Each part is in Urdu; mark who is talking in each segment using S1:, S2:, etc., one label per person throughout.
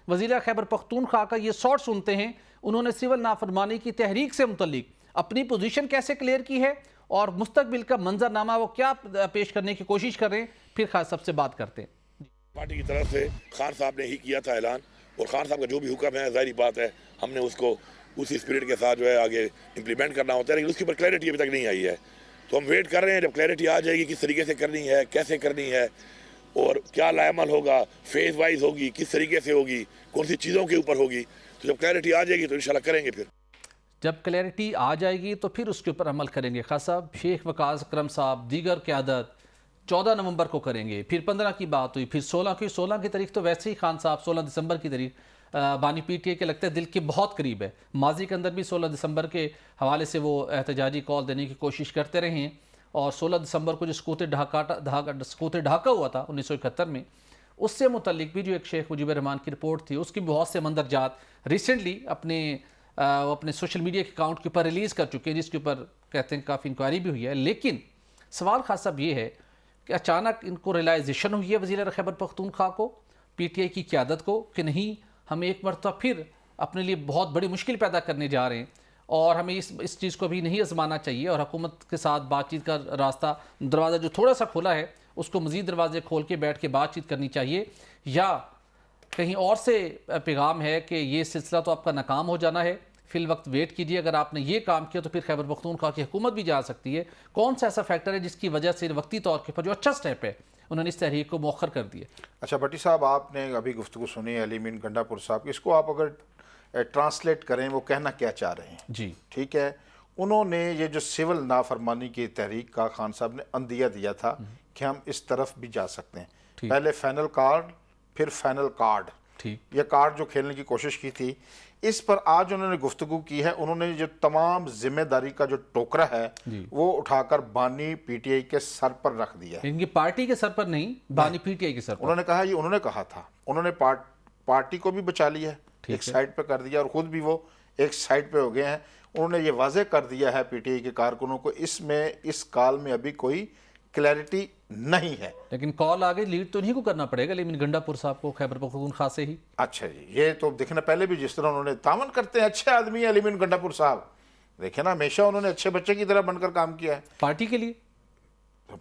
S1: وزیر خیبر پختونخوا کا یہ شارٹ سنتے ہیں، انہوں نے سول نافرمانی کی تحریک سے متعلق اپنی پوزیشن کیسے کلیئر کی ہے اور مستقبل کا منظرنامہ وہ کیا پیش کرنے کی کوشش کر رہے ہیں، پھر خان صاحب سے بات کرتے ہیں۔
S2: پارٹی کی طرف سے خان صاحب نے ہی کیا تھا اعلان، اور خان صاحب کا جو بھی حکم ہے ظاہری بات ہے ہم نے اس کو اسی اسپرٹ کے ساتھ جو ہے آگے امپلیمنٹ کرنا ہوتا ہے، لیکن اس کے اوپر کلیئرٹی ابھی تک نہیں آئی ہے، تو ہم ویٹ کر رہے ہیں جب کلیئرٹی آ جائے گی کس طریقے سے کرنی ہے، کیسے کرنی ہے اور کیا لائعمل ہوگا، فیز وائز ہوگی، کس طریقے سے ہوگی، کون سی چیزوں کے اوپر ہوگی، تو جب کلیئرٹی آ جائے گی تو انشاءاللہ کریں گے۔ پھر
S1: جب کلیئرٹی آ جائے گی تو پھر اس کے اوپر عمل کریں گے۔ خان صاحب، شیخ وقاص اکرم صاحب دیگر قیادت 14 نومبر کو کریں گے، پھر 15 کی بات ہوئی، پھر 16 کی تاریخ تو ویسے ہی خان صاحب 16 دسمبر کی تاریخ بانی پی ٹی اے کے لگتا ہے دل کے بہت قریب ہے۔ ماضی کے اندر بھی 16 دسمبر کے حوالے سے وہ احتجاجی کال دینے کی کوشش کرتے رہے ہیں، اور 16 دسمبر کو جو سکوت ڈھاکہ ہوا تھا 1971 میں، اس سے متعلق بھی جو ایک شیخ مجیب الرحمان کی رپورٹ تھی، اس کی بہت سے مندرجات ریسنٹلی اپنے سوشل میڈیا کے اکاؤنٹ کے اوپر ریلیز کر چکے ہیں، جس کے اوپر کہتے ہیں کافی انکوائری بھی ہوئی ہے۔ لیکن سوال خاص صاحب یہ ہے کہ اچانک ان کو ریلائزیشن ہوئی ہے وزیر خیبر پختونخوا کو، پی ٹی آئی کی قیادت کو، کہ نہیں ہم ایک مرتبہ پھر اپنے لیے بہت بڑی مشکل پیدا کرنے جا رہے ہیں اور ہمیں اس چیز کو بھی نہیں آزمانا چاہیے، اور حکومت کے ساتھ بات چیت کا راستہ دروازہ جو تھوڑا سا کھولا ہے اس کو مزید دروازے کھول کے بیٹھ کے بات چیت کرنی چاہیے، یا کہیں اور سے پیغام ہے کہ یہ سلسلہ تو آپ کا ناکام ہو جانا ہے، فی الوقت ویٹ کیجیے، اگر آپ نے یہ کام کیا تو پھر خیبر پختونخوا کی حکومت بھی جا سکتی ہے۔ کون سا ایسا فیکٹر ہے جس کی وجہ سے وقتی طور کے پر جو اچھا سٹیپ ہے انہوں نے اس تحریک کو مؤخر کر دیا؟
S3: اچھا بٹی صاحب، آپ نے ابھی گفتگو سنی علی امین گنڈا پور صاحب کی، اس کو آپ اگر ٹرانسلیٹ کریں وہ کہنا کیا چاہ رہے ہیں؟
S1: جی
S3: ٹھیک ہے، انہوں نے یہ جو سول نافرمانی کی تحریک کا خان صاحب نے اندیہ دیا تھا کہ ہم اس طرف بھی جا سکتے ہیں، پہلے فائنل کارڈ پھر فائنل کارڈ، یہ کارڈ جو کھیلنے کی کوشش کی تھی، اس پر آج انہوں نے گفتگو کی ہے۔ انہوں نے جو تمام ذمہ داری کا جو ٹوکرا ہے وہ اٹھا کر بانی پی ٹی آئی کے سر پر رکھ دیا ہے،
S1: ان کی پارٹی کے سر پر نہیں، بانی پی ٹی آئی کے سر پر۔
S3: انہوں نے کہا یہ انہوں نے کہا تھا، انہوں نے پارٹی کو بھی بچا لیا ہے، ایک سائڈ پہ کر دیا، اور خود بھی وہ ایک سائڈ پہ ہو گئے ہیں۔ انہوں نے یہ واضح کر دیا ہے پی ٹی آئی کے کارکنوں کو اس کال میں ابھی کوئی کلیئرٹی نہیں ہے۔
S1: لیکن کال آگے لیڈ تو نہیں کو کرنا پڑے گا لیکن گنڈا پور صاحب کو خیبر پختونخوا سے ہی۔
S3: اچھا جی، یہ تو دیکھنا پہلے بھی جس طرح انہوں نے تعاون کرتے ہیں، اچھے آدمی ہیں علی امین گنڈا پور صاحب، دیکھیں نا ہمیشہ انہوں نے اچھے بچے کی طرح بن کر کام کیا ہے،
S1: پارٹی کے لیے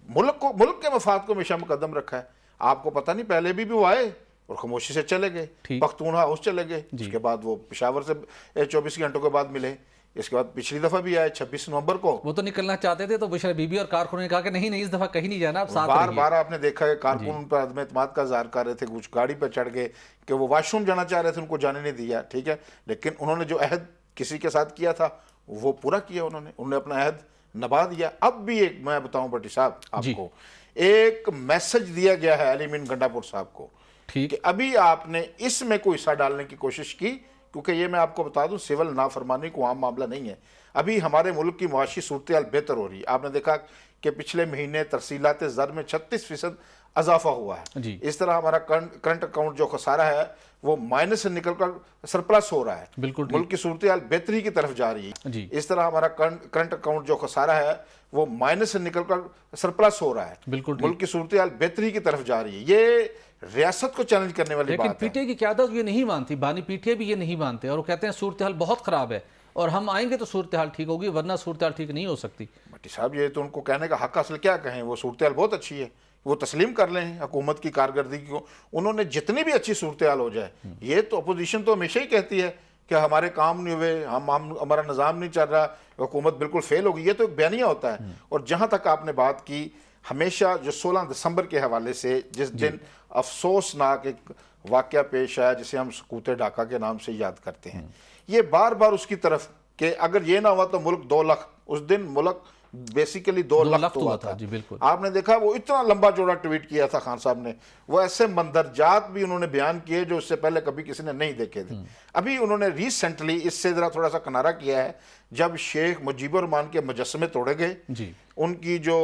S3: ملک کے مفاد کو ہمیشہ مقدم رکھا ہے۔ آپ کو پتہ نہیں پہلے بھی وہ آئے اور خاموشی سے چلے گئے، پختونخوا ہاؤس چلے گئے، اس کے بعد وہ پشاور سے 24 گھنٹوں کے بعد ملے، اس کے بعد پچھلی دفعہ بھی آئے 26 نومبر کو،
S1: وہ تو نکلنا چاہتے تھے تو بشرا بی بی اور کارکنوں نے کہا کہ نہیں اس دفعہ کہیں نہیں جانا، آپ ساتھ
S3: بار بار آپ نے دیکھا ہے کارکن ان پر عدم اعتماد کا اظہار کر رہے تھے، کچھ گاڑی پہ چڑھ گئے کہ وہ واش روم جانا چاہ رہے تھے، ان کو جانے نہیں دیا، ٹھیک ہے، لیکن انہوں نے جو عہد کسی کے ساتھ کیا تھا وہ پورا کیا، انہوں نے اپنا عہد نبھا دیا۔ اب بھی ایک میں بتاؤں بٹی صاحب آپ کو، ایک میسج دیا گیا ہے علی امین گنڈا پور صاحب کو کہ ابھی آپ نے اس میں کوئی حصہ ڈالنے کی کوشش کی، کیونکہ یہ میں آپ کو بتا دوں سول نافرمانی کو عام معاملہ نہیں ہے، ابھی ہمارے ملک کی معاشی صورتحال بہتر ہو رہی ہے۔ آپ نے دیکھا کہ پچھلے مہینے ترسیلات زر میں 36% اضافہ ہوا ہے، اس طرح ہمارا کرنٹ اکاؤنٹ جو خسارہ ہے وہ مائنس سے نکل کر سرپلس ہو رہا ہے، ملک کی صورتحال بہتری کی طرف جا رہی ہے، اس طرح ہمارا کرنٹ اکاؤنٹ جو خسارہ ہے وہ مائنس سے نکل کر سرپلس ہو رہا ہے، ملک کی صورتحال بہتری کی طرف جا رہی ہے۔ یہ ریاست کو چیلنج کرنے والی بات ہے،
S1: لیکن پی ٹی آئی کی قیادت یہ نہیں مانتی، بانی پی ٹی آئی بھی یہ نہیں مانتے، اور وہ کہتے ہیں صورتحال بہت خراب ہے اور ہم آئیں گے تو صورتحال ٹھیک ہوگی ورنہ صورتحال ٹھیک نہیں ہو سکتی۔
S3: بھٹی صاحب یہ تو ان کو کہنے کا حق اصل کیا کہیں، وہ صورتحال بہت اچھی ہے، وہ تسلیم کر لیں حکومت کی کارکردگی کو، انہوں نے جتنی بھی اچھی صورتحال ہو جائے، یہ تو اپوزیشن تو ہمیشہ ہی کہتی ہے کہ ہمارے کام نہیں ہوئے، ہمارا نظام نہیں چل رہا، حکومت بالکل فیل ہوگی، یہ تو ایک بیانیہ ہوتا ہے۔ اور جہاں تک آپ نے بات کی ہمیشہ جو 16 دسمبر کے حوالے سے جس دن افسوسناک ایک واقعہ پیش آیا جسے ہم سکوت ڈھاکہ کے نام سے یاد کرتے ہیں، یہ بار بار اس کی طرف کہ اگر یہ نہ ہوا تو ملک 2 لاکھ، اس دن ملک بیسیکلی 2 لاکھ ہوا تھا، آپ نے دیکھا وہ اتنا لمبا چوڑا ٹویٹ کیا تھا خان صاحب نے، وہ ایسے مندرجات بھی انہوں نے بیان کیے جو اس سے پہلے کبھی کسی نے نہیں دیکھے تھے۔ ابھی انہوں نے ریسنٹلی اس سے ذرا تھوڑا سا کنارہ کیا ہے، جب شیخ مجیب الرحمان کے مجسمے توڑے گئے، ان کی جو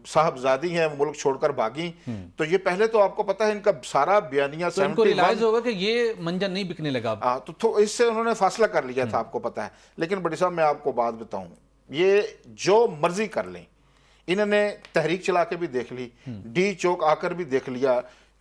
S3: صاحبزادی ہیں وہ ملک چھوڑ کر بھاگیں، تو یہ پہلے تو آپ کو پتہ ہے ان کا سارا بیانیہ
S1: تو ان کو ریلائز ہوگا کہ یہ منجن نہیں بکنے لگا،
S3: تو اس سے انہوں نے فاصلہ کر لیا تھا، آپ کو پتہ ہے۔ لیکن بڑی صاحب میں آپ کو بات بتاؤں، یہ جو مرضی کر لیں، انہوں نے تحریک چلا کے بھی دیکھ لی، ڈی چوک آ کر بھی دیکھ لیا،